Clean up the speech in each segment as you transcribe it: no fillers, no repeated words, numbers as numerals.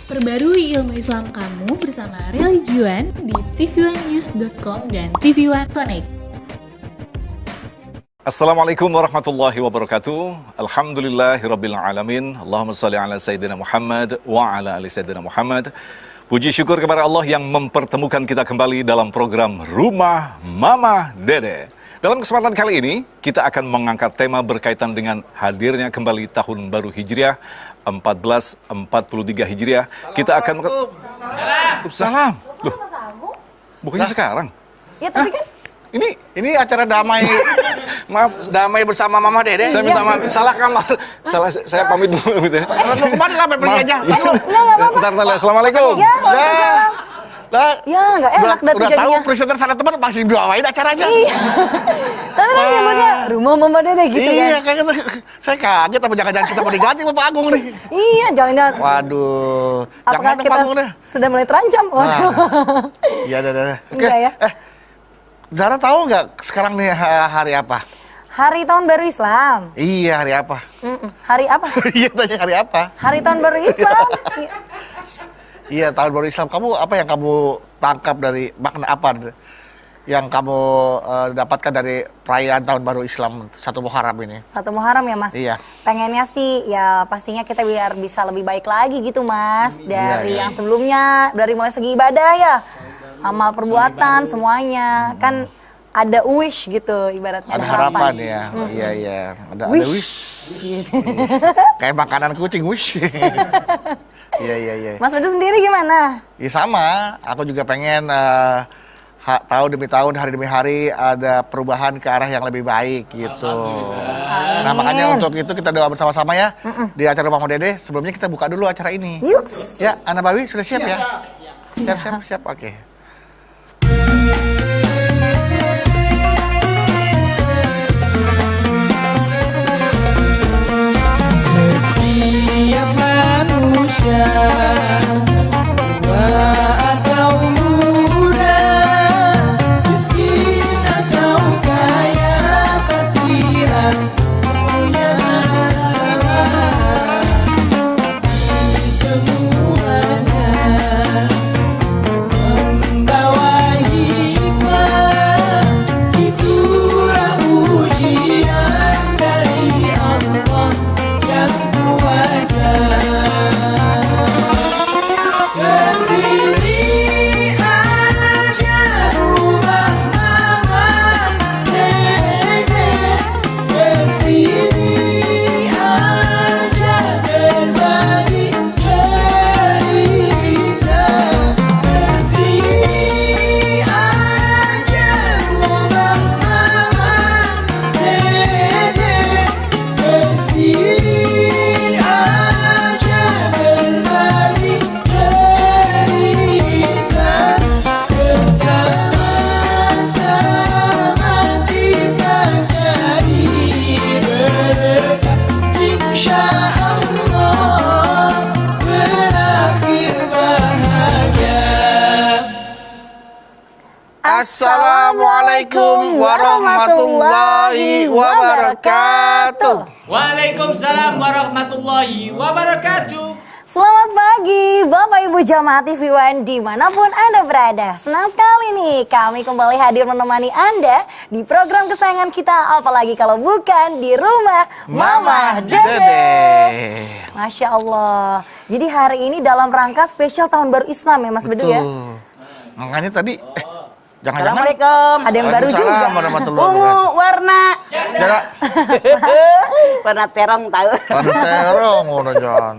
Perbarui ilmu Islam kamu bersama Religion di tv1news.com dan TV1 Connect. Assalamualaikum warahmatullahi wabarakatuh. Alhamdulillahirabbil alamin. Allahumma shalli ala sayyidina Muhammad wa ala ali sayyidina Muhammad. Puji syukur kepada Allah yang mempertemukan kita kembali dalam program Rumah Mama Dede. Dalam kesempatan kali ini, kita akan mengangkat tema berkaitan dengan hadirnya kembali tahun baru Hijriah 1443 Hijriah. Kita akan Salam. Loh, bukannya sekarang? Ya tapi kan Ini acara damai. Maaf, Damai bersama Mama Dede. saya minta maaf, salah kamar. Saya pamit dulu gitu ya. Kemana lah pergi aja. enggak apa-apa. Bentar, Assalamualaikum. Ya, waalaikumsalam. Lah, Ya, enggak enak dah tuh udah tahu jadinya. presenter salah tempat masih dibawain acaranya. Iya. Tapi kan nyebutnya Rumah Mama Dede gitu Iya, kan. kayak saya kaget apa jangan-jangan kita mau diganti sama Pak Agung nih. Iya, jangan-jangan. Waduh. Apakah Jangan dong, kita Pak Agung deh. sudah mulai terancam? Waduh. Iya, dah. Oke. Enggak ya? Zara tahu nggak sekarang nih hari apa? Hari Tahun Baru Islam. Iya, hari apa? Hari apa? Iya, tanya hari apa? Hari Tahun Baru Islam. Iya. Iya, tahun baru Islam. Kamu apa yang kamu tangkap dari makna apa yang kamu dapatkan dari perayaan tahun baru Islam 1 Muharram ini? 1 Muharram ya, Mas? Iya. Pengennya sih ya pastinya kita biar bisa lebih baik lagi gitu, Mas. Dari Iya. yang sebelumnya, dari mulai segi ibadah ya. Amal perbuatan semuanya. Kan ada wish gitu ibaratnya, Ada harapan ya. Iya. Ada wish. Gitu. Kayak makanan kucing wish. Iya. Mas Bedu sendiri gimana? Ya sama, aku juga pengen tahun demi tahun, hari demi hari ada perubahan ke arah yang lebih baik gitu. Nah makanya untuk itu kita doa bersama-sama ya di acara Mama Dede. Sebelumnya kita buka dulu acara ini. Yuks. Ya, Ana Bawi sudah siap ya? Siap. Oke. Setiap manusia tua atau muda, miskin atau kaya, pastilah punya masalah. Semuanya membawa hikmah, itulah ujian dari Allah yang kuasa. Kesini aja rumah Mama Dede, kesini aja berbagi cerita, kesini aja rumah Mama Dede, kesini aja berbagi cerita, bersama-sama kita cari berkah, insya Allah berakhir bahagia. Assalamualaikum warahmatullahi wabarakatuh. Waalaikumsalam warahmatullahi wabarakatuh. Selamat pagi Bapak Ibu Jamaah TV1 dimanapun Anda berada. Senang sekali nih kami kembali hadir menemani Anda di program kesayangan kita. Apalagi kalau bukan di Rumah Mama Dede. Masya Allah. Jadi hari ini dalam rangka spesial Tahun Baru Islam ya Mas Bedu ya. Makanya tadi jangan-jangan Assalamualaikum. Ada yang baru juga. Waalaikumsalam warahmatullahi Ungu wabarakatuh. warna. Jangan Warna terong tahu. warna terong udah jangan.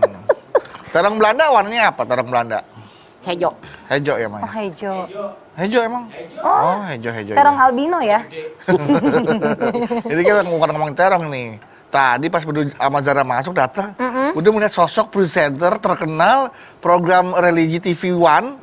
Terong Belanda warnanya apa? Terong Belanda. Hejo. Hejo ya, Mai. Oh hijau. Hejo emang? Oh, hejo. Terong albino ya. Jadi kita ngomong terong nih. Tadi pas Bedu sama Zara masuk datang, udah melihat sosok presenter terkenal program religi TV One.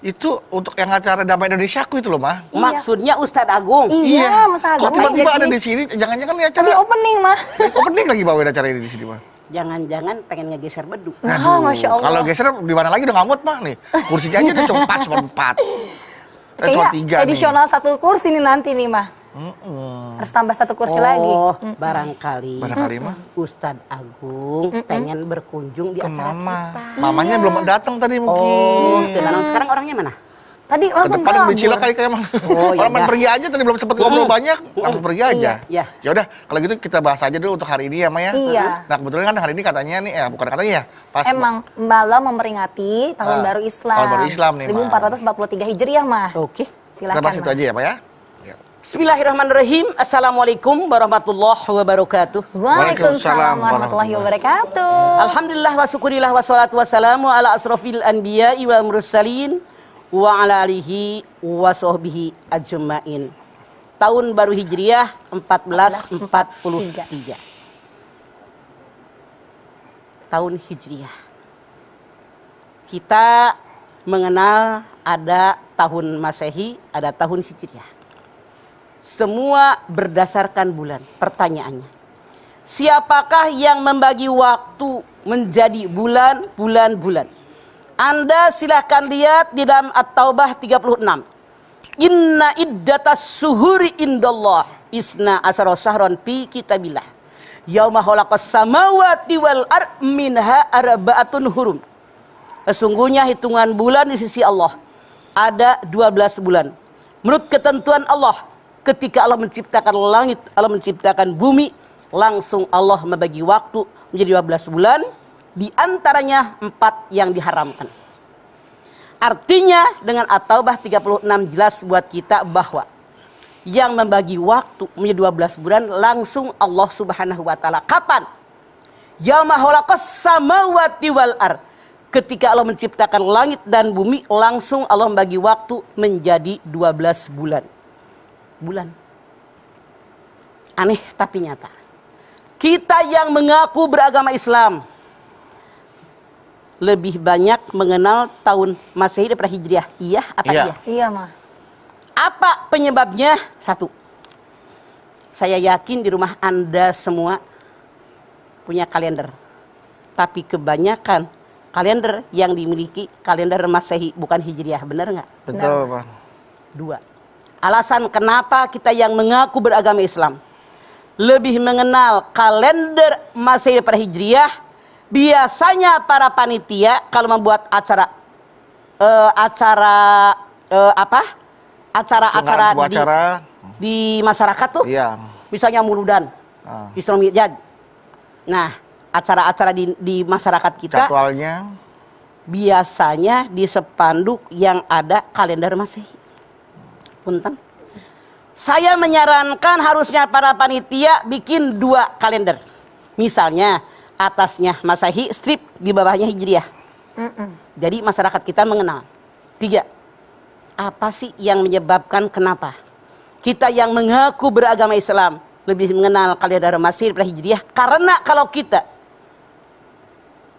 Itu untuk yang acara Damai Indonesiaku itu loh, Mah. Iya. Maksudnya Ustadz Agung. Iya, Mas Kok Agung. tiba-tiba Kayak ada gini. di sini? Jangan-jangan ini acara Tadi opening mah. opening lagi bawain acara ini di sini, Mah. Jangan-jangan pengen ngegeser Bedu. Wah, Masya Allah. Kalau geser di mana lagi udah ngamut, Mah nih. Kursinya aja udah cuma pas 4. Kayaknya edisional 1 kursi nih nanti nih mah. Harus tambah 1 kursi lagi. Oh, barangkali Barangkali mah Ustadz Agung pengen berkunjung di ke acara mama. kita. Mamanya belum datang tadi Oh, mungkin. tenang. Sekarang orangnya mana? Tadi Ke langsung depan beli cilok kabur. kali kayak emang. Oh, Orang main iya. pergi aja tadi belum sempat ngobrol banyak, langsung pergi aja. Iya. Ya udah, kalau gitu kita bahas aja dulu untuk hari ini ya, Maya. Iya. Nah, kebetulan kan hari ini katanya nih, bukan katanya ya, pas Emang malam memperingati Tahun Baru Islam. Tahun Baru Islam nih, Ma. 1443 Hijriah, Mah. Oke. kita Silakan, bahas itu Mah. aja ya, Pak ya. Ya. Bismillahirrahmanirrahim. Assalamualaikum warahmatullahi wabarakatuh. Waalaikumsalam warahmatullahi wabarakatuh. Alhamdulillah wa syukurillah wa salatu wassalamu ala asrofil anbiya'i wal mursalin wa ala alihi wa sahbihi ajma'in. Tahun baru Hijriah 1443. Tahun Hijriah. Kita mengenal ada tahun Masehi, ada tahun Hijriah. Semua berdasarkan bulan. Pertanyaannya, siapakah yang membagi waktu menjadi bulan-bulan? Anda silahkan lihat di dalam At-Taubah 36. Inna iddatas suhuri indallah isna asara sahron fi kitabillah. Yauma khalaqas samawati wal ard minha arba'atun hurum. Sesungguhnya hitungan bulan di sisi Allah ada 12 bulan. Menurut ketentuan Allah, ketika Allah menciptakan langit, Allah menciptakan bumi, langsung Allah membagi waktu menjadi 12 bulan. Di antaranya 4 yang diharamkan. Artinya dengan At-Taubah 36 jelas buat kita bahwa yang membagi waktu menjadi 12 bulan langsung Allah Subhanahu wa taala. Kapan? Yauma khalaqas samawati wal ard. Ketika Allah menciptakan langit dan bumi, langsung Allah membagi waktu menjadi 12 bulan. Bulan. Aneh tapi nyata. Kita yang mengaku beragama Islam lebih banyak mengenal tahun Masehi daripada Hijriah. Iya apa Iya. iya? Iya, Mah. Apa penyebabnya? 1. Saya yakin di rumah Anda semua punya kalender. Tapi kebanyakan kalender yang dimiliki kalender Masehi, bukan Hijriah. Benar nggak? Betul, Pak. 2. Alasan kenapa kita yang mengaku beragama Islam lebih mengenal kalender Masehi daripada Hijriah. Biasanya para panitia kalau membuat acara di masyarakat tuh, Iya. misalnya Muludan, Ah. Isra Mi'raj. Nah, acara-acara di masyarakat kita Jadwalnya biasanya di spanduk yang ada kalender Masehi. Punten. Saya menyarankan harusnya para panitia bikin 2 kalender. Misalnya atasnya Masehi, strip di bawahnya Hijriah. Jadi masyarakat kita mengenal. 3. Apa sih yang menyebabkan kenapa kita yang mengaku beragama Islam lebih mengenal kalender Masehi daripada Hijriah? Karena kalau kita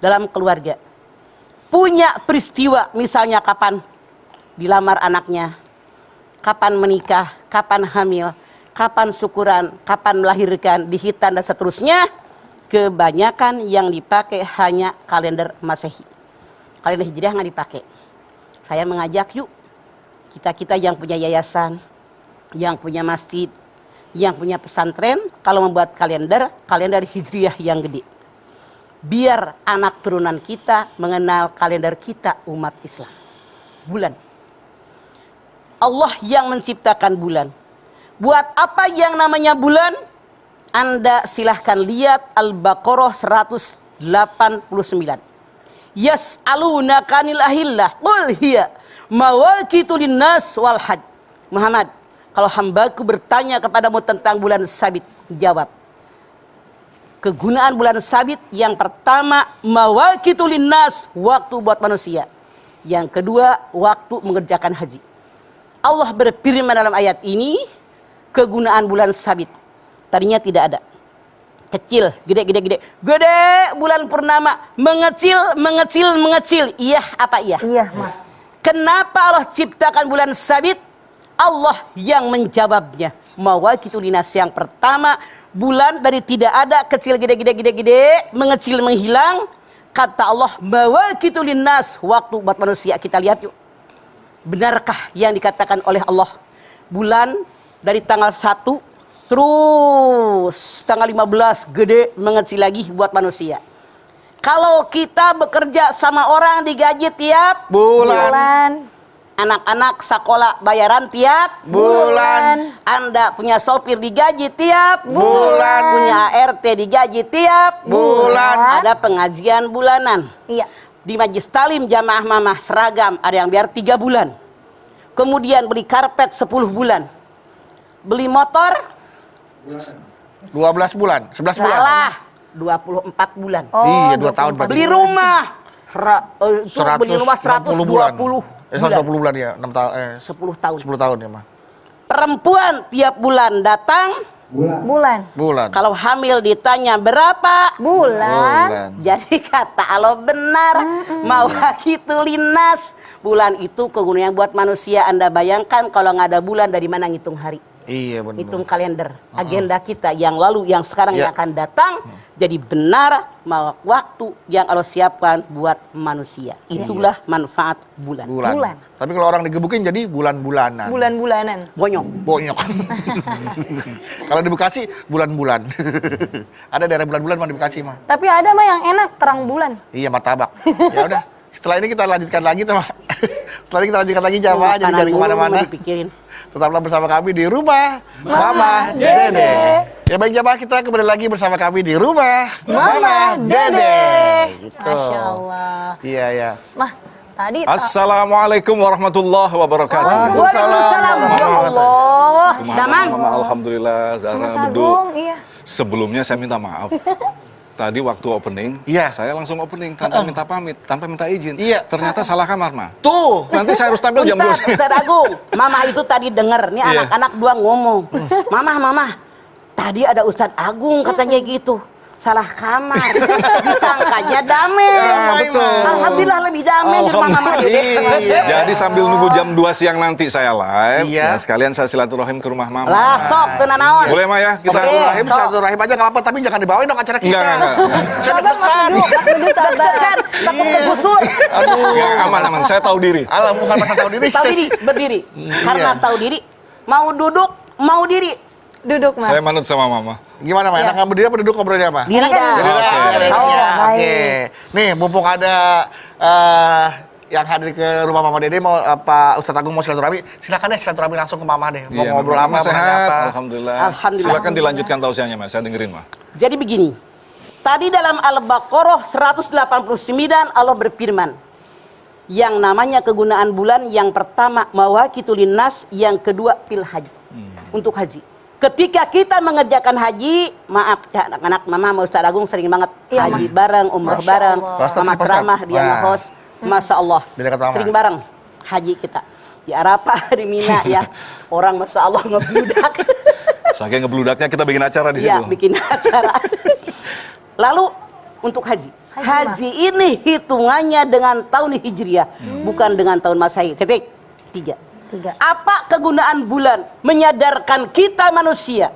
dalam keluarga punya peristiwa, misalnya kapan dilamar anaknya, kapan menikah, kapan hamil, kapan syukuran, kapan melahirkan, dihitan dan seterusnya, kebanyakan yang dipakai hanya kalender Masehi. Kalender Hijriah nggak dipakai. Saya mengajak yuk, kita yang punya yayasan, yang punya masjid, yang punya pesantren, kalau membuat kalender Hijriah yang gede. Biar anak turunan kita mengenal kalender kita umat Islam. Bulan. Allah yang menciptakan bulan. Buat apa yang namanya bulan? Anda silahkan lihat Al-Baqarah 189. Yas'alunaka 'anil ahillah qul hiya mawaqitu linnas wal hajj. Muhammad, kalau hambaku bertanya kepadamu tentang bulan sabit, jawab. Kegunaan bulan sabit yang pertama mawaqitu linnas, waktu buat manusia. Yang kedua, waktu mengerjakan haji. Allah berfirman dalam ayat ini, kegunaan bulan sabit. Tadinya tidak ada. Kecil, gede. Gede bulan purnama, mengecil. Iya apa iya? Iya, Mah. Kenapa Allah ciptakan bulan sabit? Allah yang menjawabnya. Mawaqitu linnas, yang pertama, bulan dari tidak ada, kecil, gede, mengecil, menghilang. Kata Allah, mawaqitu linnas, waktu buat manusia. Kita lihat yuk. Benarkah yang dikatakan oleh Allah? Bulan dari tanggal 1 terus tanggal 15 gede mengecil lagi buat manusia. Kalau kita bekerja sama orang digaji tiap Bulan. anak-anak sekolah bayaran tiap Bulan. Anda punya sopir digaji tiap Bulan. punya ART digaji tiap Bulan. ada pengajian bulanan. Iya. Di Majlis Talim jamaah mamah seragam ada yang biar 3 bulan. Kemudian beli karpet 10 bulan. Beli motor 12 bulan, 11 bulan. salah 24 bulan. Iya, 2 tahun berarti. Beli rumah itu beli rumah 160 bulan. 120 120 bulan ya, 6 tahun 10 tahun. 10 tahun ya, mah. Perempuan tiap bulan datang. Bulan. Bulan. Kalau hamil ditanya berapa? Bulan. Jadi kata Allah benar. Mau gitu linas. Bulan itu kegunaan buat manusia. Anda bayangkan kalau nggak ada bulan dari mana ngitung hari? Iya benar. Hitung kalender, agenda kita yang lalu, yang sekarang, Ya. yang akan datang. Jadi benar waktu yang Allah siapkan buat manusia. Itulah manfaat bulan. Bulan. Tapi kalau orang digebukin jadi bulan-bulanan. Bulan-bulanan. Bonyok. Bonyok. Kalau di Bekasi bulan-bulan. Ada daerah bulan-bulan mah di Bekasi mah. Tapi ada mah yang enak terang bulan. Iya, martabak. Ya udah. Setelah ini kita lanjutkan lagi tuh, Mak. Setelah ini kita lanjutkan lagi jamaah, jadi Kanan jangan dulu, kemana-mana. dipikirin. Tetaplah bersama kami di rumah Mama Dede. Ya baik jamaah, kita kembali lagi bersama kami di rumah Mama Dede. Gitu. Masya Allah. Iya ya. Mah, tadi Assalamualaikum warahmatullahi wabarakatuh. Waalaikumsalam. Ya Allah. Daman. Mama, alhamdulillah, Zara, Mas Bedu. Agung, iya. Sebelumnya saya minta maaf. Tadi waktu opening, Iya. saya langsung opening tanpa minta pamit, tanpa minta izin. Iya. Ternyata salah kamar, Ma. Tuh. Nanti saya harus tampil jam 2. Ustaz Agung, Mama itu tadi denger nih Iya. anak-anak dua ngomong. Mama, tadi ada Ustaz Agung katanya gitu. Salah kamar. Disangkanya damai. betul. Alhamdulillah lebih damai di rumah Mama Dede. Iya. Jadi sambil nunggu jam 2 siang nanti saya live, Iya. ya sekalian saya silaturahim ke rumah Mama. Lah, sok tenan naon. Boleh, Ma, ya? Kita Oke. Rahim, Sok. satu rahim aja nggak apa, tapi jangan dibawain dong acara kita. Enggak. Saya Sabar Mas deg-degan. Dudu, Mas Dudu sabar. Kan, takut Iya. kegusur. Enggak, aman. Saya tahu diri. Alah, bukan masa tahu diri. Tahu diri, berdiri. Karena Iya. tahu diri, mau duduk, mau diri. Duduk, Mas. Saya manut sama Mama. Gimana, Ma? Iya. Enakan berdiri apa duduk ngobrolnya, Ma? Diri dah. Diri dah. Oke. Diri dah. Oh, Ya, baik. Oke. Nih, mumpung ada yang hadir ke rumah Mama Dede, mau Pak Ustadz Agung mau silaturahmi, silakan deh silaturahmi langsung ke Mama deh. Mau Iya, ngobrol Mama apa, mau nanya sehat, apa. alhamdulillah. Alhamdulillah. Silakan dilanjutkan tausiahnya, Mas. Saya dengerin, Ma. Jadi begini, tadi dalam Al-Baqarah 189 Allah berfirman, yang namanya kegunaan bulan yang pertama mawaqitul linnas, yang kedua fil haji. Untuk haji. Ketika kita mengerjakan haji, maaf ya anak-anak, Mama sama Ustaz Agung sering banget Iya, haji bareng, umrah Masya bareng, Allah. Mama ceramah dia Wah. nge-host. Masya Allah, Di dekat Mama. sering bareng haji kita. Di Arafah, di Mina ya, orang Masya Allah ngebludak. Saking ngebludaknya kita bikin acara di Iya, situ. bikin acara. Lalu untuk haji. Haji ini hitungannya dengan tahun Hijriah, bukan dengan tahun Masehi. Titik. 3. Apa kegunaan bulan? Menyadarkan kita manusia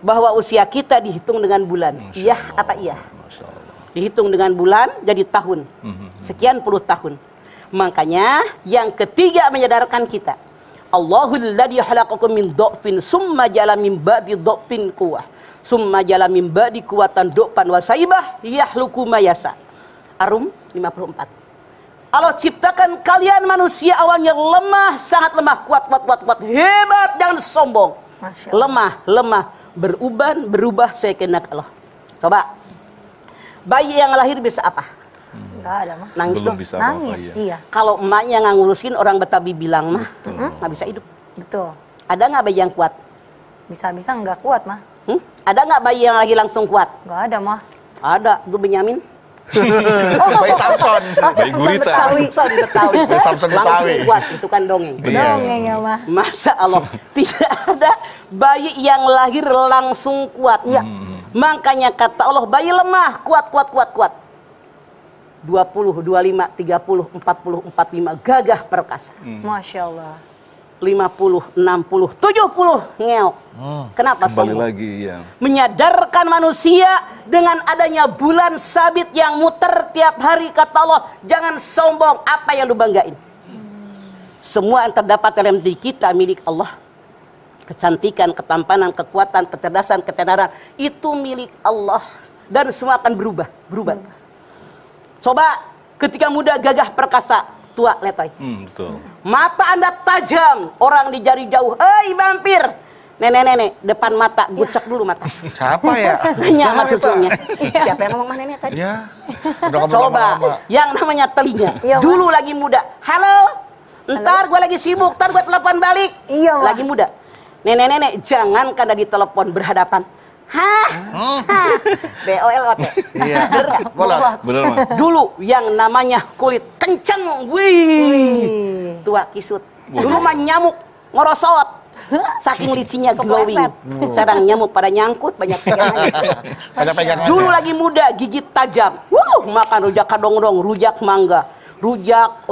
bahwa usia kita dihitung dengan bulan. Iya apa iya? Dihitung dengan bulan jadi tahun. Sekian puluh tahun. Makanya yang ketiga menyadarkan kita. Allahul ladzi khalaqakum min dha'fin summa ja'ala min ba'di dha'fin quwwah. Summa ja'ala min ba'di quwwatan dha'fan wa saibah yakhluqu ma yasha. Arum 54. Allah ciptakan kalian manusia awalnya lemah, sangat lemah, kuat, hebat, jangan sombong. Masya Allah. Lemah, berubah sesuai kehendak Allah. Coba, bayi yang lahir bisa apa? Enggak ada, Mah. Nangis Belum dong. bisa apa-apa, Nangis, iya. iya. Kalau emaknya nggak ngurusin, orang Betawi bilang mah, nggak bisa hidup. Betul. Ada nggak bayi yang kuat? Bisa-bisa enggak kuat, Mah. Ada nggak bayi yang lagi langsung kuat? Enggak ada, Mah. Ada, itu Benyamin. Bayi Samson. Bayi gurita. Betawi. Samson Betawi. Samson Langsung Betawi. kuat, itu kan dongeng. Iya. Dongeng ya, Mah. Masa Allah, tidak ada bayi yang lahir langsung kuat. Iya. Makanya kata Allah, bayi lemah, kuat. 20, 25, 30, 40, 45, gagah perkasa. Masya Allah. 50, 60, 70, ngeok. Kenapa Kembali sombong? lagi, ya. Menyadarkan manusia dengan adanya bulan sabit yang muter tiap hari, kata Allah, jangan sombong, apa yang lu banggain. Semua yang terdapat dalam diri kita milik Allah. kecantikan, ketampanan, kekuatan, kecerdasan, ketenaran itu milik Allah dan semua akan berubah. Coba ketika muda gagah perkasa, tua letoy. Betul. Mata Anda tajam, orang di jari jauh, "Hei mampir." Nenek-nenek depan mata, gucek dulu mata. Siapa ya? Nanya sama cucunya. Siapa yang ngomong sama nenek tadi? Ya. Udah ngomong Coba lama-lama. yang namanya telinga. Iya, Dulu lagi muda. Halo. Ntar gue lagi sibuk, ntar gue telepon balik. Iya, Ma. Lagi muda. Nenek-nenek jangan karena ditelepon berhadapan. Hah? BOLOT. Iya. Bener nggak? Bolot. Bener, Ma. Dulu yang namanya kulit kenceng, wih, tua kisut. Dulu mah nyamuk ngorosot, saking licinya glowing. Sekarang nyamuk pada nyangkut, banyak pegangan. Ada pegangan. Dulu lagi muda, gigit tajam. Makan rujak kadong-dong, rujak mangga, rujak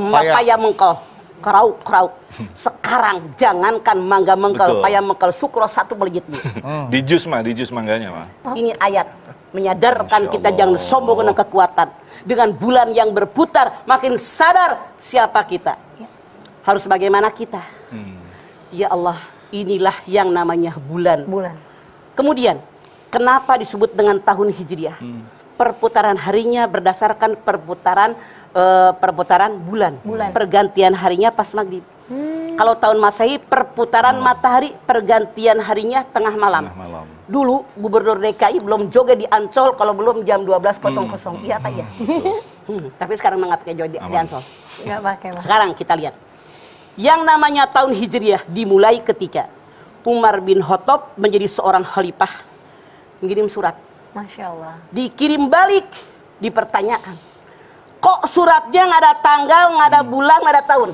paya mengkel, kerauk. Sekarang jangankan mangga mengkel, Betul. paya mengkel, sukro satu beligit bu. Di jus mangganya, Ma. Ini ayat menyadarkan Masya kita Allah. jangan sombong dengan kekuatan. Dengan bulan yang berputar, makin sadar siapa kita. Harus bagaimana kita. Ya Allah, inilah yang namanya bulan. Kemudian, kenapa disebut dengan tahun Hijriah? Perputaran harinya berdasarkan perputaran bulan. Pergantian harinya pas maghrib. Kalau tahun Masehi, perputaran matahari, pergantian harinya tengah malam. Dulu Gubernur DKI belum joget di Ancol kalau belum jam 12.00. Iya tak ya? Tapi sekarang mengatakan joget di Ancol. Nggak pakai, Mas. Sekarang kita lihat. Yang namanya tahun Hijriah dimulai ketika Umar bin Khattab menjadi seorang khalifah, mengirim surat. Masya Allah. Dikirim balik, dipertanyakan. Kok suratnya nggak ada tanggal, nggak ada bulan, nggak ada tahun?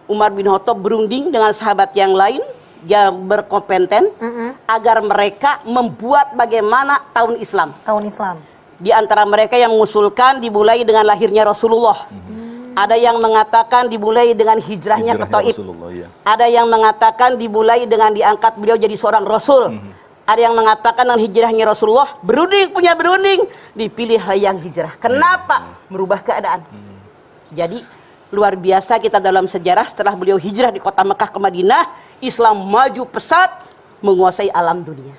Umar bin Khattab berunding dengan sahabat yang lain yang berkompeten agar mereka membuat bagaimana tahun Islam. Tahun Islam. Di antara mereka yang mengusulkan dimulai dengan lahirnya Rasulullah. Ada yang mengatakan dimulai dengan hijrahnya ke Taif. Rasulullah, ya. Ada yang mengatakan dimulai dengan diangkat beliau jadi seorang Rasul. Ada yang mengatakan dengan hijrahnya Rasulullah berunding, dipilih yang hijrah. Kenapa? Merubah keadaan. Jadi luar biasa kita dalam sejarah setelah beliau hijrah di kota Mekah ke Madinah, Islam maju pesat menguasai alam dunia.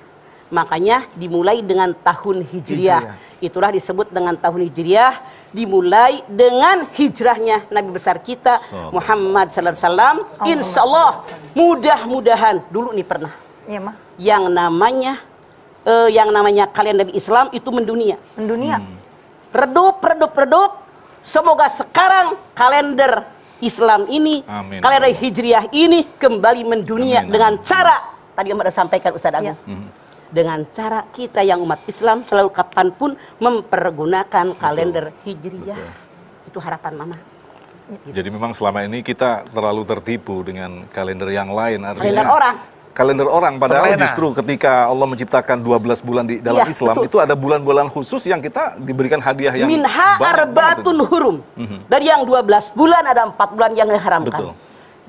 Makanya dimulai dengan tahun Hijriah. Itulah disebut dengan tahun Hijriah, dimulai dengan hijrahnya Nabi besar kita Muhammad sallallahu alaihi wasallam. Insyaallah mudah-mudahan dulu nih pernah. Iya, Ma. Yang namanya kalender Islam itu mendunia. Redup. Semoga sekarang kalender Islam ini, Amin. kalender Hijriah ini kembali mendunia. Amin. Dengan cara tadi yang sudah sampaikan Ustaz Agung. Dengan cara kita yang umat Islam selalu kapanpun mempergunakan kalender Hijriah. Itu harapan Mama. Jadi memang selama ini kita terlalu tertipu dengan kalender yang lain. Artinya, Kalender orang. Kalender orang, padahal Terlena. justru ketika Allah menciptakan 12 bulan di dalam Iya, Islam, betul. itu ada bulan-bulan khusus yang kita diberikan hadiah yang Minha banyak banget arbatun itu. hurum. Dari yang 12 bulan ada 4 bulan yang diharamkan. Betul.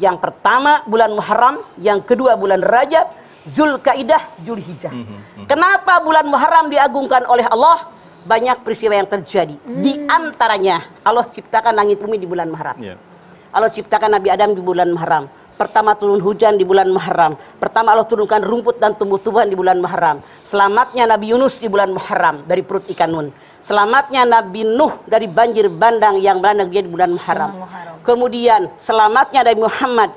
Yang pertama bulan Muharram, yang kedua bulan Rajab, Zulkaidah, Zulhijjah. Kenapa bulan Muharram diagungkan oleh Allah? Banyak peristiwa yang terjadi. Di antaranya Allah ciptakan langit bumi di bulan Muharram. Iya. Allah ciptakan Nabi Adam di bulan Muharram. Pertama turun hujan di bulan Muharram. Pertama Allah turunkan rumput dan tumbuh-tumbuhan di bulan Muharram. Selamatnya Nabi Yunus di bulan Muharram dari perut ikan nun. Selamatnya Nabi Nuh dari banjir bandang yang melanda dia di bulan Muharram. Kemudian selamatnya Nabi Muhammad,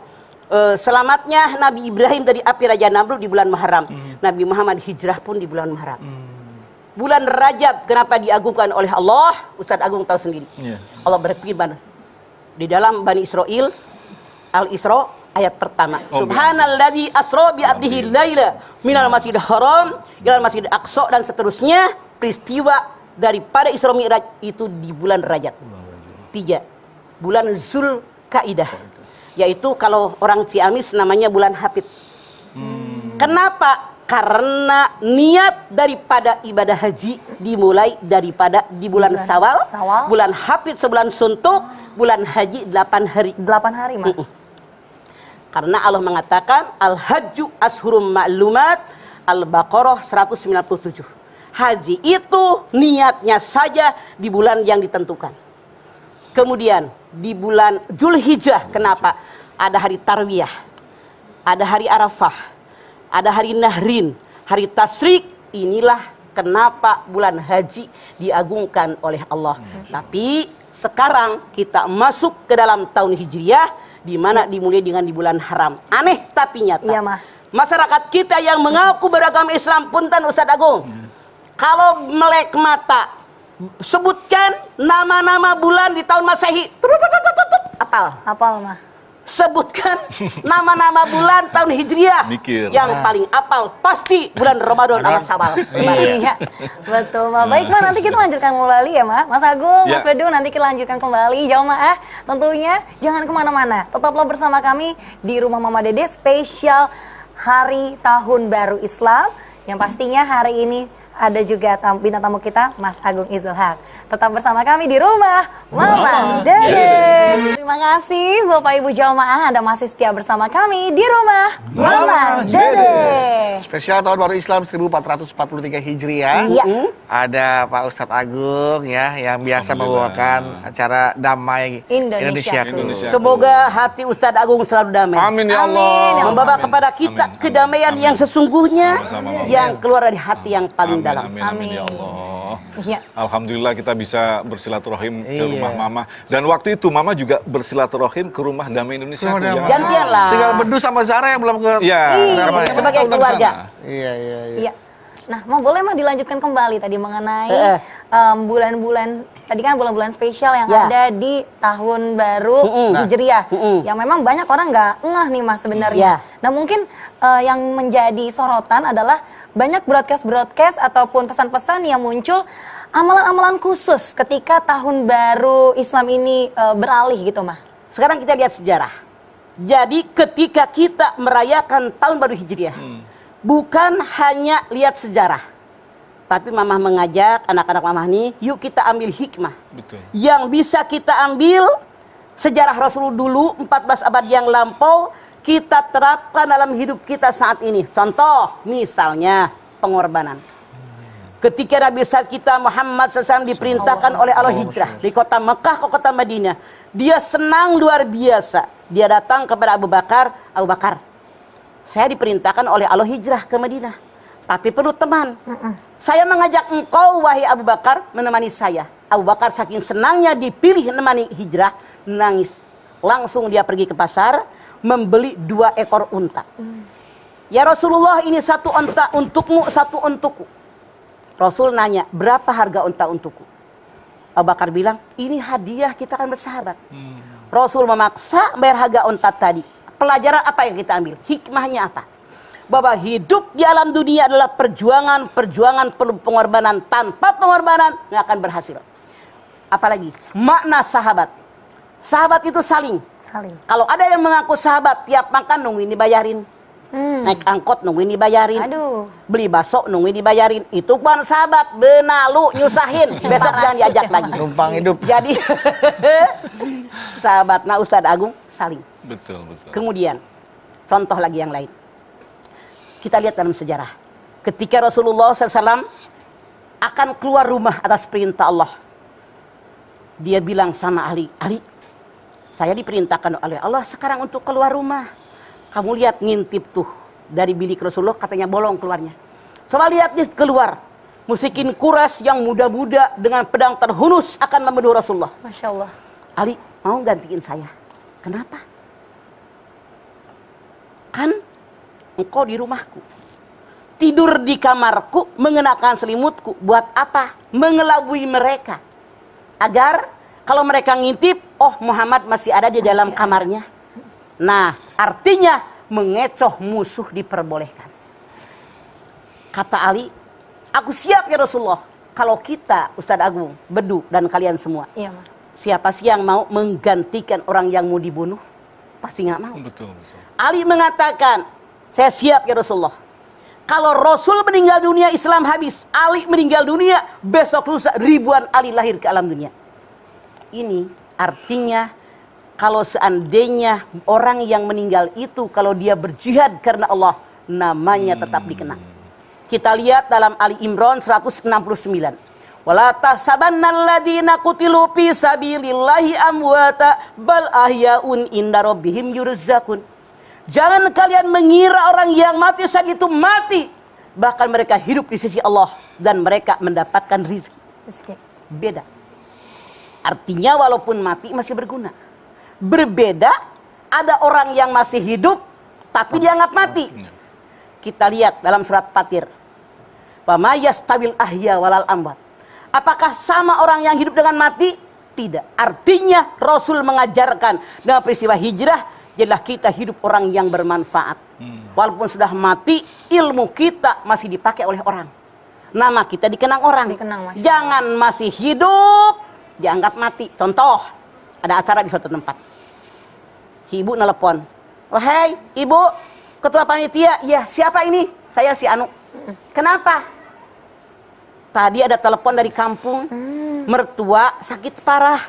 selamatnya Nabi Ibrahim dari api Raja Namrud di bulan Muharram. Nabi Muhammad hijrah pun di bulan Muharram. Bulan Rajab kenapa diagungkan oleh Allah? Ustadz Agung tahu sendiri. Iya. Allah berfirman di dalam Bani Israel Al-Isra ayat pertama. Subhanalladzi asra bi abdihi laila minal masjidil haram ilal masjidil aqsa dan seterusnya. Peristiwa daripada Isra Mi'raj itu di bulan Rajab. 3. Bulan Zulkaidah. Yaitu kalau orang Ciamis namanya bulan Hafid. Kenapa? Karena niat daripada ibadah haji dimulai daripada di bulan Syawal, bulan Hafid sebulan suntuk, bulan haji 8 hari. 8 hari, Ma. Karena Allah mengatakan Al-Hajju Ashhurum Ma'lumat, Al-Baqarah 197. Haji itu niatnya saja di bulan yang ditentukan. Kemudian di bulan Zulhijjah, kenapa? Ada hari Tarwiyah. ada hari Arafah, ada hari Nahrin, hari Tasyrik. Inilah kenapa bulan haji diagungkan oleh Allah. Tapi sekarang kita masuk ke dalam tahun Hijriah, di mana dimulai dengan di bulan haram. Aneh tapi nyata. Iya, Mah. Masyarakat kita yang mengaku beragama Islam, punten Ustadz Agung, kalau melek mata, sebutkan nama-nama bulan di tahun Masehi. Apal. Apal, Mah. Sebutkan nama-nama bulan tahun Hijriah. Mikir. Yang paling apal pasti bulan Ramadan awal Syawal. Iya, betul, Mah. Baik, Mah, nanti kita lanjutkan kembali ya, Mah. Mas Agung, Ya. Mas Bedung, nanti kita lanjutkan kembali. Jamaah, tentunya jangan kemana-mana. Tetaplah bersama kami di Rumah Mama Dede spesial Hari Tahun Baru Islam. Yang pastinya hari ini ada juga bintang tamu kita, Mas Agung Izul Haq. Tetap bersama kami di Rumah Mama Dede. Terima kasih Bapak Ibu jamaah, Anda masih setia bersama kami di Rumah Mama Dede. Spesial tahun baru Islam 1443 Hijriah. Iya. Ada Pak Ustadz Agung ya yang biasa membawakan acara damai Indonesia. Semoga hati Ustadz Agung selalu damai. Amin ya Allah. Amin, ya Allah. Membawa Amin. kepada kita Amin. kedamaian Amin. yang sesungguhnya, Sama-sama, Mama. yang keluar dari hati yang paling dalam. Amin, amin ya Allah. Iya. Alhamdulillah kita bisa bersilaturahim ke Iya. rumah Mama. Dan waktu itu Mama juga bersilaturahim ke rumah Damai Indonesia. Rumah tuh, Damai. ya. Gantian lah. Tinggal Bedu sama Zara yang belum ke. Iya. Damai. Sebagai keluarga. Iya. Iya. Nah, boleh mah dilanjutkan kembali tadi mengenai bulan-bulan tadi kan bulan-bulan spesial yang Ya. ada di tahun baru Hijriah. Yang memang banyak orang nggak ngeh nih Mas sebenarnya. Ya. Nah, mungkin yang menjadi sorotan adalah banyak broadcast ataupun pesan-pesan yang muncul amalan-amalan khusus ketika tahun baru Islam ini beralih gitu, Mah. Sekarang kita lihat sejarah. Jadi ketika kita merayakan tahun baru Hijriah, bukan hanya lihat sejarah, tapi Mamah mengajak anak-anak Mamah nih, yuk kita ambil hikmah. Betul. Yang bisa kita ambil sejarah Rasul dulu 14 abad yang lampau, kita terapkan dalam hidup kita saat ini. Contoh, misalnya pengorbanan. Ketika Nabi besar kita Muhammad SAW diperintahkan oleh Allah hijrah di kota Mekah ke kota Madinah, dia senang luar biasa. Dia datang kepada Abu Bakar, Abu Bakar, saya diperintahkan oleh Allah hijrah ke Madinah, tapi perlu teman. Saya mengajak engkau wahai Abu Bakar menemani saya. Abu Bakar saking senangnya dipilih menemani hijrah, nangis. Langsung dia pergi ke pasar, membeli 2 ekor unta. Ya Rasulullah, ini 1 unta untukmu, 1 untukku. Rasul nanya, berapa harga unta untukku? Abu Bakar bilang, ini hadiah, kita akan bersahabat. Rasul memaksa bayar harga unta tadi. Pelajaran apa yang kita ambil? Hikmahnya apa? Bahwa hidup di alam dunia adalah perjuangan perlu pengorbanan. Tanpa pengorbanan nggak akan berhasil. Apalagi makna sahabat. Sahabat itu saling. Kalau ada yang mengaku sahabat, tiap makan nungguin dibayarin. Naik angkot nungguin dibayarin. Aduh. Beli bakso nungguin dibayarin. Itu bukan sahabat, benalu, nyusahin. Besok jangan diajak lagi. Numpang hidup. Jadi sahabat Ustadz Agung saling. Betul, betul. Kemudian contoh lagi yang lain. Kita lihat dalam sejarah. Ketika Rasulullah SAW akan keluar rumah atas perintah Allah, dia bilang sama Ali, Ali, saya diperintahkan oleh Allah sekarang untuk keluar rumah. Kamu lihat ngintip tuh dari bilik Rasulullah, katanya bolong keluarnya. Coba lihat nih keluar. Musyrikin Quraisy yang muda-muda dengan pedang terhunus akan membunuh Rasulullah. Masya Allah. Ali, mau gantiin saya? Kenapa? Kan engkau di rumahku, tidur di kamarku, mengenakan selimutku. Buat apa? Mengelabui mereka. Agar kalau mereka ngintip, oh Muhammad masih ada di dalam kamarnya. Nah, artinya mengecoh musuh diperbolehkan. Kata Ali, aku siap ya Rasulullah. Kalau kita, Ustadz Agung, Bedu, dan kalian semua, Iya, Mah. siapa sih yang mau menggantikan orang yang mau dibunuh? Pasti nggak mau. Betul, betul. Ali mengatakan, saya siap ya Rasulullah. Kalau Rasul meninggal dunia, Islam habis. Ali meninggal dunia, besok lusa ribuan Ali lahir ke alam dunia. Ini artinya kalau seandainya orang yang meninggal itu, kalau dia berjihad karena Allah, namanya tetap dikenang. Kita lihat dalam Ali Imran 169. Wala tahsabannal qutilu fi sabilillahi amwata bal ahyaun inda rabbihim yurzaqun. Jangan kalian mengira orang yang mati saat itu mati. Bahkan mereka hidup di sisi Allah dan mereka mendapatkan rizki. Beda. Artinya walaupun mati masih berguna. Berbeda, ada orang yang masih hidup tapi dianggap mati. Kita lihat dalam surat Fatir. Wa ma yastawil ahya walal amwat. Apakah sama orang yang hidup dengan mati? Tidak. Artinya Rasul mengajarkan dalam peristiwa hijrah adalah kita hidup orang yang bermanfaat. Walaupun sudah mati, ilmu kita masih dipakai oleh orang. Nama kita dikenang orang. Jangan masih hidup dianggap mati. Contoh, ada acara di suatu tempat. Ibu nelpon, wahai ibu ketua panitia, ya siapa ini? Saya si Anu. Kenapa? Tadi ada telepon dari kampung, mertua sakit parah.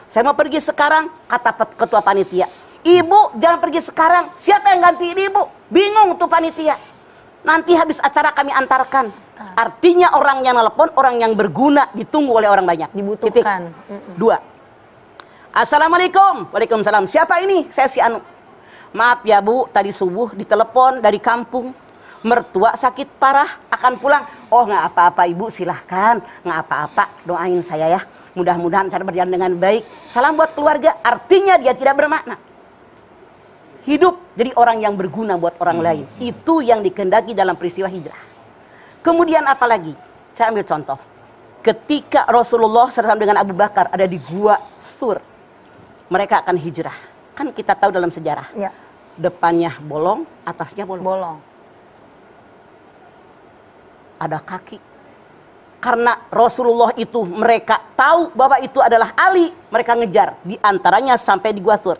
Saya mau pergi sekarang, kata ketua panitia. Ibu jangan pergi sekarang, siapa yang ganti ibu? Bingung tuh panitia. Nanti habis acara kami antarkan. Artinya orang yang telepon, orang yang berguna, ditunggu oleh orang banyak. Dibutuhkan. Dua. Assalamualaikum. Waalaikumsalam. Siapa ini? Saya si Anu. Maaf ya Bu, tadi subuh ditelepon dari kampung. Mertua sakit parah, akan pulang. Oh nggak apa-apa ibu, silahkan. Nggak apa-apa, doain saya ya. Mudah-mudahan cara berjalan dengan baik. Salam buat keluarga. Artinya dia tidak bermakna. Hidup jadi orang yang berguna buat orang lain. Itu yang dikehendaki dalam peristiwa hijrah. Kemudian apa lagi? Saya ambil contoh. Ketika Rasulullah SAW dengan Abu Bakar ada di Gua Sur. Mereka akan hijrah. Kan kita tahu dalam sejarah. Ya. Depannya bolong, atasnya bolong. Bolong. Ada kaki. Karena Rasulullah itu mereka tahu bahwa itu adalah Ali. Mereka ngejar. Di antaranya sampai di Gua Sur.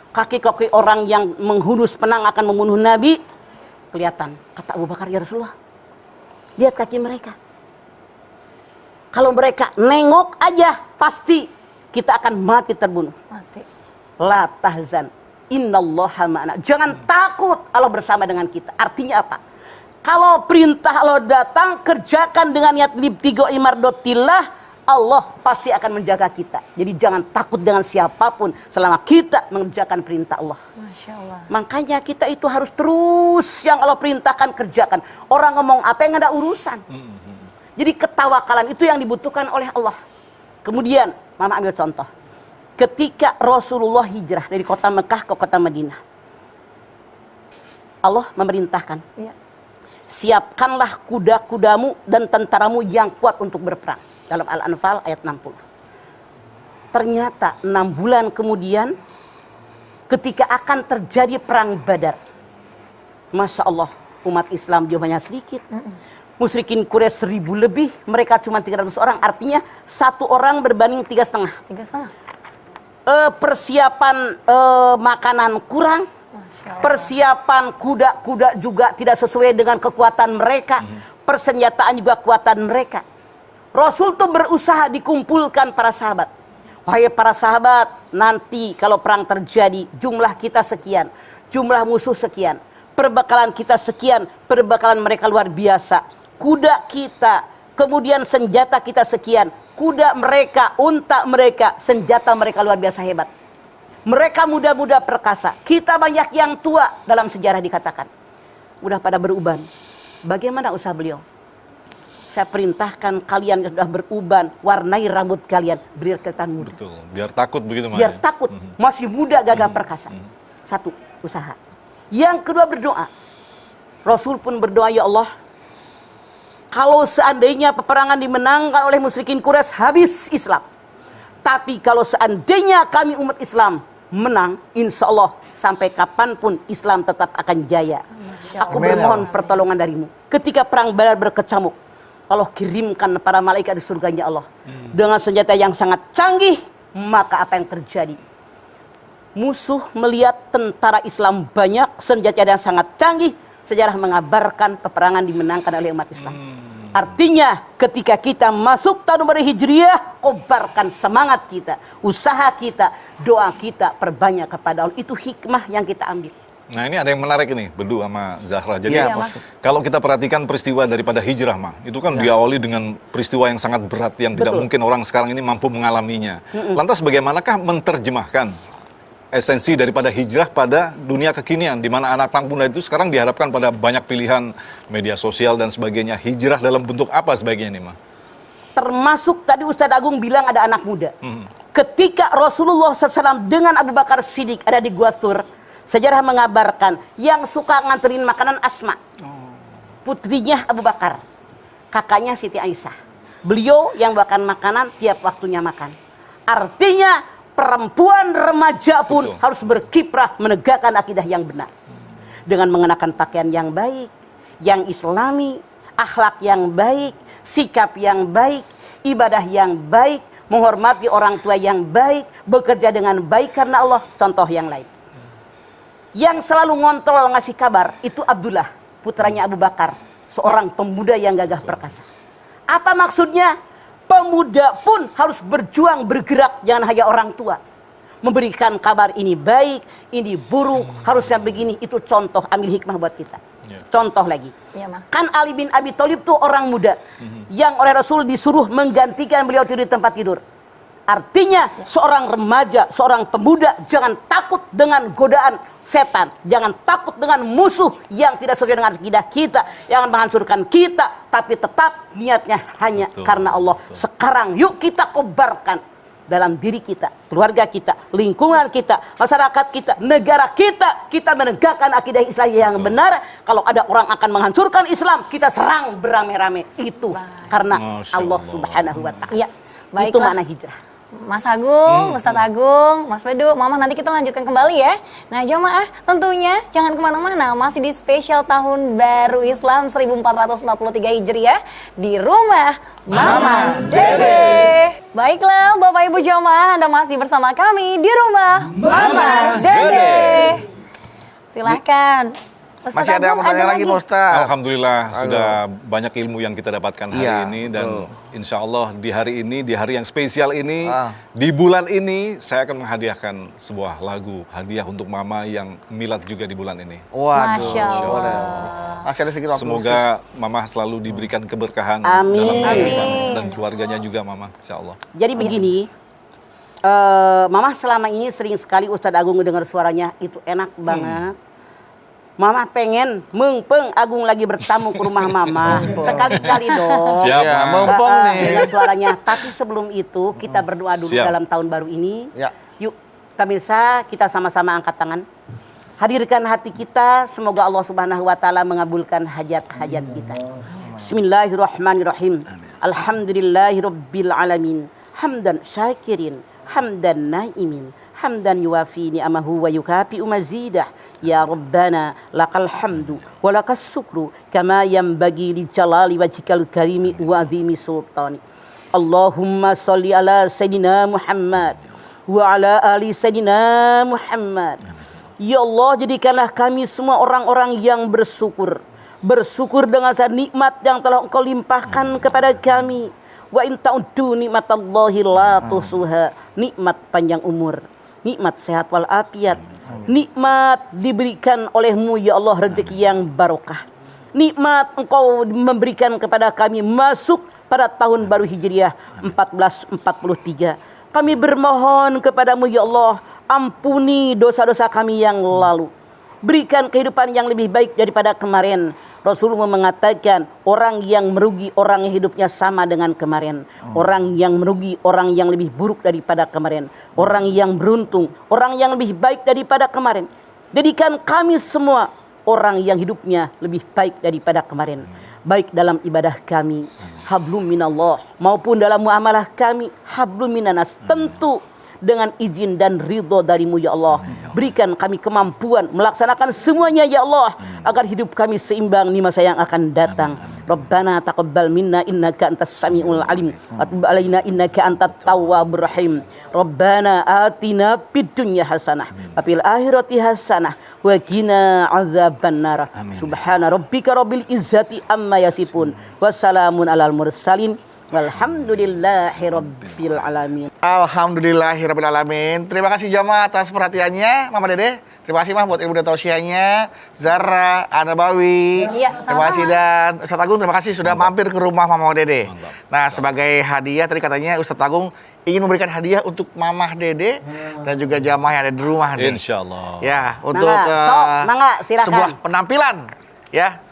Kaki-kaki orang yang menghunus penang akan membunuh Nabi. Kelihatan. Kata Abu Bakar, ya Rasulullah. Lihat kaki mereka. Kalau mereka nengok aja, pasti kita akan mati terbunuh. Mati. La tahzan. Innallaha ma'ana. Jangan takut, Allah bersama dengan kita. Artinya apa? Kalau perintah Allah datang, kerjakan dengan niat libtigo imardotillah, Allah pasti akan menjaga kita. Jadi jangan takut dengan siapapun selama kita mengerjakan perintah Allah. Masya Allah. Makanya kita itu harus terus yang Allah perintahkan kerjakan. Orang ngomong apa yang ada urusan. Jadi ketawakalan itu yang dibutuhkan oleh Allah. Kemudian, Mama ambil contoh. Ketika Rasulullah hijrah dari kota Mekah ke kota Madinah. Allah memerintahkan. Ya. Siapkanlah kuda-kudamu dan tentaramu yang kuat untuk berperang. Dalam Al-Anfal ayat 60. Ternyata 6 bulan kemudian ketika akan terjadi perang Badar. Masya Allah, umat Islam jumlahnya sedikit. Musyrikin Quraisy 1000 lebih, mereka cuma 300 orang. Artinya 1 orang berbanding 3,5. 3,5. Persiapan makanan kurang. Persiapan kuda-kuda juga tidak sesuai dengan kekuatan mereka. Persenjataan juga kekuatan mereka. Rasul tuh berusaha dikumpulkan para sahabat. Wahai para sahabat, nanti kalau perang terjadi, jumlah kita sekian, jumlah musuh sekian, perbekalan kita sekian, perbekalan mereka luar biasa. Kuda kita, kemudian senjata kita sekian, kuda mereka, unta mereka, senjata mereka luar biasa hebat. Mereka muda-muda perkasa, kita banyak yang tua dalam sejarah dikatakan. Udah pada beruban. Bagaimana usaha beliau? Saya perintahkan kalian yang sudah beruban, warnai rambut kalian, biar kelihatan muda. Betul, biar takut begitu. Biar takut, masih muda gagah perkasa. Satu, usaha. Yang kedua berdoa. Rasul pun berdoa, ya Allah, kalau seandainya peperangan dimenangkan oleh musyrikin Quraisy, habis Islam. Tapi kalau seandainya kami umat Islam menang, insya Allah sampai kapanpun Islam tetap akan jaya. Aku bermohon pertolongan darimu. Ketika perang Badar berkecamuk, Allah kirimkan para malaikat di surganya Allah. Dengan senjata yang sangat canggih, maka apa yang terjadi? Musuh melihat tentara Islam banyak, senjata yang sangat canggih, sejarah mengabarkan peperangan dimenangkan oleh umat Islam. Artinya ketika kita masuk tahun baru Hijriah, kobarkan semangat kita, usaha kita, doa kita perbanyak kepada Allah. Itu hikmah yang kita ambil. Nah ini ada yang menarik ini, Bedu sama Zahra. Jadi kalau kita perhatikan peristiwa daripada hijrah, itu kan diawali dengan peristiwa yang sangat berat yang tidak mungkin orang sekarang ini mampu mengalaminya. Lantas bagaimanakah menerjemahkan esensi daripada hijrah pada dunia kekinian, di mana anak-anak muda itu sekarang diharapkan pada banyak pilihan media sosial dan sebagainya. Hijrah dalam bentuk apa sebaiknya nih, Ma? Termasuk tadi Ustadz Agung bilang ada anak muda. Ketika Rasulullah SAW dengan Abu Bakar Siddiq ada di Gua Thur, sejarah mengabarkan yang suka nganterin makanan Asma, putrinya Abu Bakar, kakaknya Siti Aisyah. Beliau yang bahkan makanan tiap waktunya makan. Artinya perempuan remaja pun harus berkiprah menegakkan akidah yang benar. Dengan mengenakan pakaian yang baik, yang islami, akhlak yang baik, sikap yang baik, ibadah yang baik, menghormati orang tua yang baik, bekerja dengan baik karena Allah. Contoh yang lain. Yang selalu ngontrol ngasih kabar itu Abdullah, putranya Abu Bakar, seorang pemuda yang gagah perkasa. Apa maksudnya? Pemuda pun harus berjuang, bergerak, jangan hanya orang tua. Memberikan kabar ini baik, ini buruk, harusnya begini, itu contoh, ambil hikmah buat kita. Contoh lagi. Kan Ali bin Abi Thalib tuh orang muda yang oleh Rasul disuruh menggantikan beliau tidur di tempat tidur. Artinya seorang remaja, seorang pemuda jangan takut dengan godaan setan, jangan takut dengan musuh yang tidak sesuai dengan akidah kita, yang menghancurkan kita, tapi tetap niatnya hanya karena Allah. Sekarang yuk kita kobarkan dalam diri kita, keluarga kita, lingkungan kita, masyarakat kita, negara kita, kita menegakkan akidah Islam yang benar. Kalau ada orang akan menghancurkan Islam, kita serang beramai-ramai. Itu karena Allah Subhanahu wa Ta'ala. Iya, Itu makna hijrah. Mas Agung, Ustadz Agung, Mas Bedu, Mama, nanti kita lanjutkan kembali ya. Nah jamaah tentunya jangan kemana-mana, masih di spesial Tahun Baru Islam 1443 Hijriah di rumah Mama Dede. Baiklah Bapak Ibu jamaah, Anda masih bersama kami di rumah Mama Dede. Silahkan. Masih ada yang mau tanya lagi, Pak Ustaz? Alhamdulillah sudah banyak ilmu yang kita dapatkan hari ini, dan insya Allah di hari ini, di hari yang spesial ini, di bulan ini saya akan menghadiahkan sebuah lagu hadiah untuk Mama yang milad juga di bulan ini. Waduh. Masya Allah. Masih ada sedikit waktu. Semoga Mama selalu diberikan keberkahan Amin. dalam kehidupan dan keluarganya juga, Mama, insya Allah. Jadi begini, Mama selama ini sering sekali Ustadz Agung mendengar suaranya itu enak banget. Mama pengen mengpeng Agung lagi bertamu ke rumah Mama. Sekali-kali dong. Siap, Ya, Mama. mumpung nih. Dengar suaranya. Tapi sebelum itu kita berdoa dulu Siap. dalam tahun baru ini. Ya. Yuk pemirsa, kita sama-sama angkat tangan. Hadirkan hati kita, semoga Allah Subhanahu wa Ta'ala mengabulkan hajat-hajat kita. Bismillahirrahmanirrahim. Alhamdulillahirabbil alamin. Hamdan syakirin, hamdan naimin, hamdan yuwafi ni'amahu wa yukafi'u mazidah. Ya Rabbana lakal hamdu wa lakas syukru kama yanbaghi li jalali wajhikal karimi wa azimi sultani. Allahumma sholli ala sayyidina Muhammad wa ala ali sayyidina Muhammad. Ya Allah, jadikanlah kami semua orang-orang yang bersyukur. Bersyukur dengan nikmat yang telah Engkau limpahkan kepada kami. Wa in ta'uddu nikmatallahi la tusuha. Nikmat panjang umur, nikmat sehat wal afiat, nikmat diberikan oleh-Mu ya Allah rezeki yang barokah. Nikmat Engkau memberikan kepada kami masuk pada tahun baru Hijriah 1443. Kami bermohon kepada-Mu ya Allah, ampuni dosa-dosa kami yang lalu. Berikan kehidupan yang lebih baik daripada kemarin. Rasulullah mengatakan orang yang merugi orang yang hidupnya sama dengan kemarin. Orang yang merugi orang yang lebih buruk daripada kemarin. Orang yang beruntung orang yang lebih baik daripada kemarin. Jadikan kami semua orang yang hidupnya lebih baik daripada kemarin. Baik dalam ibadah kami, hablum minallah, maupun dalam muamalah kami, hablum minanas. Tentu dengan izin dan ridho dari-Mu ya Allah. Berikan kami kemampuan melaksanakan semuanya ya Allah, agar hidup kami seimbang di masa yang akan datang. Rabbana taqabbal minna innaka antas samiul alim wa tub alaina innaka antat tawwabur rahim. Rabbana atina fid dunya hasanah wa fil akhirati hasanah wa qina azabannar. Subhana rabbika rabbil izzati amma yasifun. Wassalamun alal mursalin Walhamdulillahirabbil alamin. Alhamdulillahirrabbilalamin. Terima kasih jamaah atas perhatiannya, Mama Dede. Terima kasih Mah buat ilmu dan tausiahnya. Zara, Anabawi. Iya, Terima kasih dan Ustadz Agung, terima kasih sudah mampir ke rumah Mama Dede. Mantap. Nah, sebagai hadiah tadi katanya Ustadz Agung ingin memberikan hadiah untuk Mamah Dede dan juga jamaah yang ada di rumah nih. Insya Allah. Ya, untuk Mangga, silakan. sebuah penampilan ya.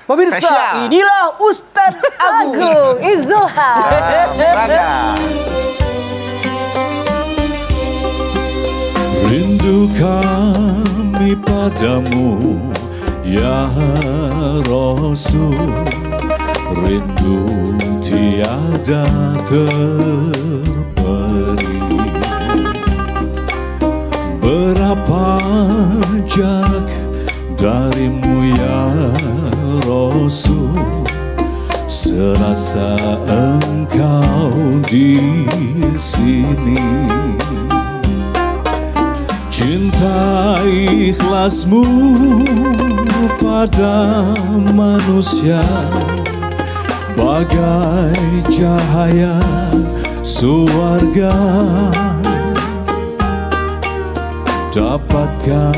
Pemirsa, Spesial. inilah Ustadz Agung. Agung Izulha. Bangga. Rindu kami padamu ya Rasul, rindu tiada terperi. Berapa jarak darimu ya Rasul, serasa engkau di sini. Cinta ikhlasmu pada manusia bagai cahaya surga. Dapatkah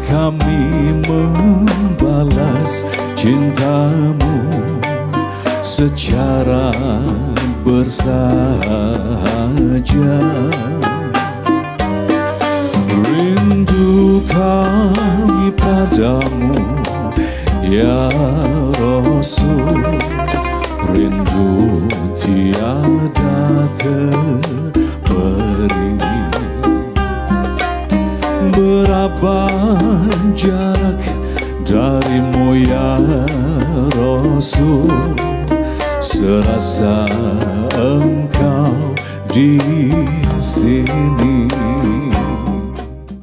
kami membalas cintamu secara bersahaja? Rindu kami padamu ya Rasul, rindu tiada terperi. Berapa jarak darimu ya Rasul, serasa engkau di sini.